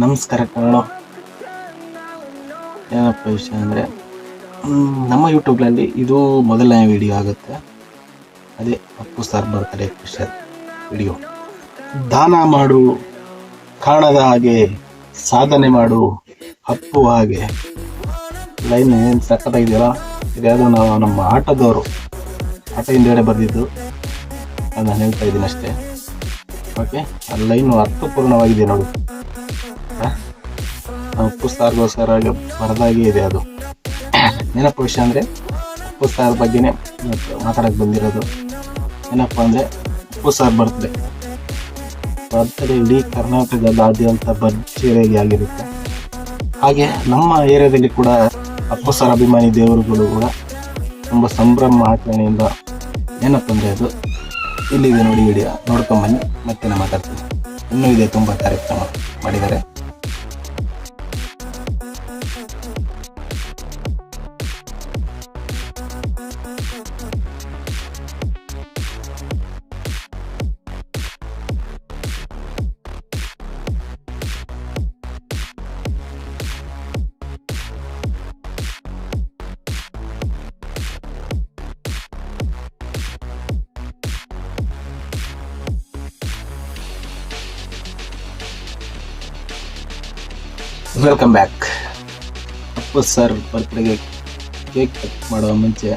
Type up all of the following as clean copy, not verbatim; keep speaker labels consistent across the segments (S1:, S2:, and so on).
S1: ನಮಸ್ಕಾರ ಕನ್ನಡ. ಏನಪ್ಪ ವಿಷಯ ಅಂದರೆ, ನಮ್ಮ ಯೂಟ್ಯೂಬ್ನಲ್ಲಿ ಇದು ಮೊದಲನೇ ವಿಡಿಯೋ ಆಗುತ್ತೆ. ಅದೇ Appu sir birthday special video. ದಾನ ಮಾಡು ಕಾಣದ ಹಾಗೆ, ಸಾಧನೆ ಮಾಡು ಅಪ್ಪು ಹಾಗೆ. ಲೈನ್ ಏನು ಸಕ್ಕತ್ತಾಗಿದೆಯಲ್ಲ. ಇದ್ಯಾವುದೋ ನಾವು ನಮ್ಮ ಆಟೋದವರು ಆಟೋ ಹಿಂದೆಗಡೆ ಬರೆದಿದ್ದು, ಅದು ನಾನು ಹೇಳ್ತಾ ಇದ್ದೀನಿ ಅಷ್ಟೇ. ಓಕೆ, ಆ ಲೈನು ಅರ್ಥಪೂರ್ಣವಾಗಿದೆ ನೋಡಿ. ಅಪ್ಪು ಸಾರ್ಗೋಸ್ಕರ ಬರದಾಗೆ ಇದೆ ಅದು. ಏನಪ್ಪ ವಿಷಯ ಅಂದರೆ, ಅಪ್ಪು ಸಾರ್ ಬಗ್ಗೆನೇ ಮಾತಾಡಕ್ಕೆ ಬಂದಿರೋದು. ಏನಪ್ಪ ಅಂದರೆ, ಅಪ್ಪು ಸಾರ್ ಬರ್ತ್ಡೇ ಇಡೀ ಕರ್ನಾಟಕದಾದ್ಯಂತ ಭರ್ಜರಿಯಾಗಿ ಆಗಿರುತ್ತೆ. ಹಾಗೆ ನಮ್ಮ ಏರಿಯಾದಲ್ಲಿ ಕೂಡ ಅಪ್ಪು ಸಾರ್ ಅಭಿಮಾನಿ ದೇವರುಗಳು ಕೂಡ ತುಂಬ ಸಂಭ್ರಮ ಆಚರಣೆಯಿಂದ. ಏನಪ್ಪ ಅಂದರೆ, ಅದು ಇಲ್ಲಿದೆ ನೋಡಿ ವಿಡಿಯೋ, ನೋಡ್ಕೊಂಬನ್ನಿ. ಮತ್ತೆ ನಾನು ಮಾತಾಡ್ತೀನಿ. ಇನ್ನೂ ಇದೆ, ತುಂಬ ಕಾರ್ಯಕ್ರಮ ಮಾಡಿದ್ದಾರೆ. Welcome back. ಅಪ್ಪು ಸರ್ ಬರ್ತ್ಡೇಗೆ ಕೇಕ್ ಕಟ್ ಮಾಡುವ ಮುಂಚೆ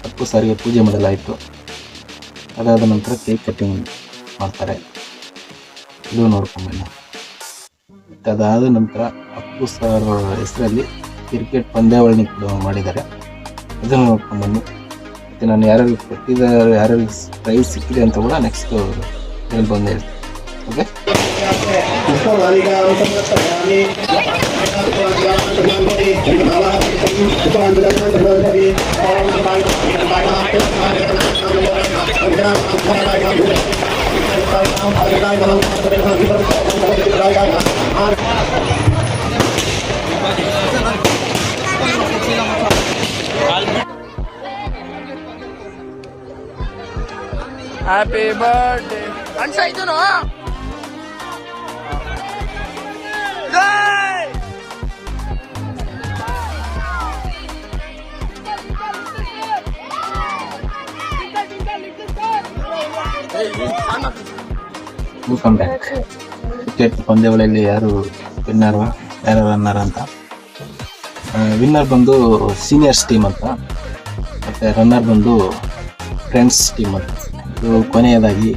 S1: ಅಪ್ಪು ಸರ್ಗೆ ಪೂಜೆ ಮಾಡಲಾಯಿತು. ಅದಾದ ನಂತರ ಕೇಕ್ ಕಟ್ಟಿಂಗ್ ಮಾಡ್ತಾರೆ. ಇದು ನೋಡ್ಕೊಂಬನ್ನಿ. ಅದಾದ ನಂತರ ಅಪ್ಪು ಸರ್ ಹೆಸರಲ್ಲಿ ಕ್ರಿಕೆಟ್ ಪಂದ್ಯಾವಳಿ ಕೂಡ ಮಾಡಿದ್ದಾರೆ. ಅದನ್ನು ನೋಡ್ಕೊಂಬನ್ನಿ. ಮತ್ತು ನಾನು ಯಾರ್ಯಾರು ಕೊಟ್ಟಿದ್ದಾರೆ, ಯಾರ್ಯಾರು ಪ್ರೈಸ್ ಸಿಕ್ಕಿದೆ ಅಂತ ಕೂಡ ನೆಕ್ಸ್ಟ್ ಬಂದು ಹೇಳ್ತೀನಿ. ಓಕೆ,
S2: ಹ್ಯಾಪಿ ಬರ್ತ್ಡೇ ಅನ್ಸ ಇದನು
S1: ವೆಲ್ಕಮ್ ಬ್ಯಾಕ್. ಕ್ರಿಕೆಟ್ ಪಂದ್ಯಾವಳಿಯಲ್ಲಿ ಯಾರು ವಿನ್ನರ್, ಯಾರು ರನ್ನರ್ ಅಂತ. ವಿನ್ನರ್ ಬಂದು ಸೀನಿಯರ್ಸ್ ಟೀಮ್ ಅಂತ, ಮತ್ತು ರನ್ನರ್ ಬಂದು ಫ್ರೆಂಡ್ಸ್ ಟೀಮ್ ಅಂತ. ಇದು ಕೊನೆಯದಾಗಿ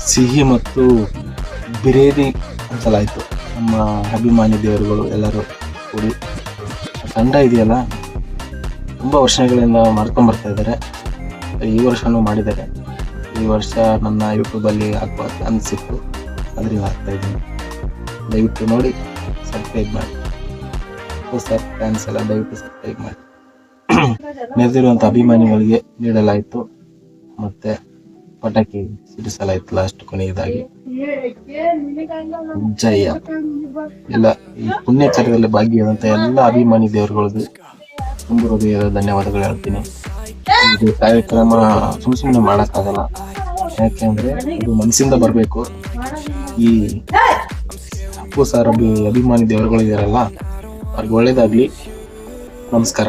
S1: ಸಿಹಿ ಮತ್ತು ಬಿರಿಯಾನಿ ಹಂಚಲಾಯಿತು. ನಮ್ಮ ಅಭಿಮಾನಿ ದೇವರುಗಳು ಎಲ್ಲರೂ ಕೂಡಿ ತಂಡ ಇದೆಯಲ್ಲ, ತುಂಬ ವರ್ಷಗಳಿಂದ ಮಾಡ್ಕೊಂಬರ್ತಾ ಇದ್ದಾರೆ. ಈ ವರ್ಷವೂ ಮಾಡಿದ್ದಾರೆ. ಈ ವರ್ಷ ನನ್ನ ಯೂಟ್ಯೂಬಲ್ಲಿ ಹಾಕುವ ಅನಿಸಿತ್ತು, ಅದರಿಂದ ಹಾಕ್ತಾಯಿದ್ದೀನಿ. ದಯವಿಟ್ಟು ನೋಡಿ, ಸಬ್ಸ್ಕ್ರೈಬ್ ಮಾಡಿ. ಸರ್ ಫ್ಯಾನ್ಸ್ ಎಲ್ಲ ದಯವಿಟ್ಟು ಸಬ್ಸ್ಕ್ರೈಬ್ ಮಾಡಿ. ನೆರೆದಿರುವಂಥ ಅಭಿಮಾನಿಗಳಿಗೆ ನೀಡಲಾಯಿತು, ಮತ್ತು ಪಟಾಕಿ ಸಿಡಿಸಲಾಯಿತು ಲಾಸ್ಟ್ ಕೊನೆಯದಾಗಿ. ಜಯ ಎಲ್ಲ ಈ ಪುಣ್ಯಕಾರ್ಯದಲ್ಲಿ ಭಾಗಿಯಾದಂಥ ಎಲ್ಲ ಅಭಿಮಾನಿ ದೇವರುಗಳಿಗೂ ತುಂಬ ಹೃದಯದ ಧನ್ಯವಾದಗಳು ಹೇಳ್ತೀನಿ. ಇದು ಕಾರ್ಯಕ್ರಮ ಸುಮ್ಮನೆ ಮಾಡೋಕ್ಕಾಗಲ್ಲ. ಯಾಕೆಂದರೆ ಇದು ಮನಸ್ಸಿಂದ ಬರಬೇಕು. ಈ ಅಪ್ಪು ಸಾರ್ ಅಭಿಮಾನಿ ದೇವರುಗಳು ಇದ್ದಾರಲ್ಲ, ಅವ್ರಿಗೆ ಒಳ್ಳೇದಾಗಲಿ. ನಮಸ್ಕಾರ.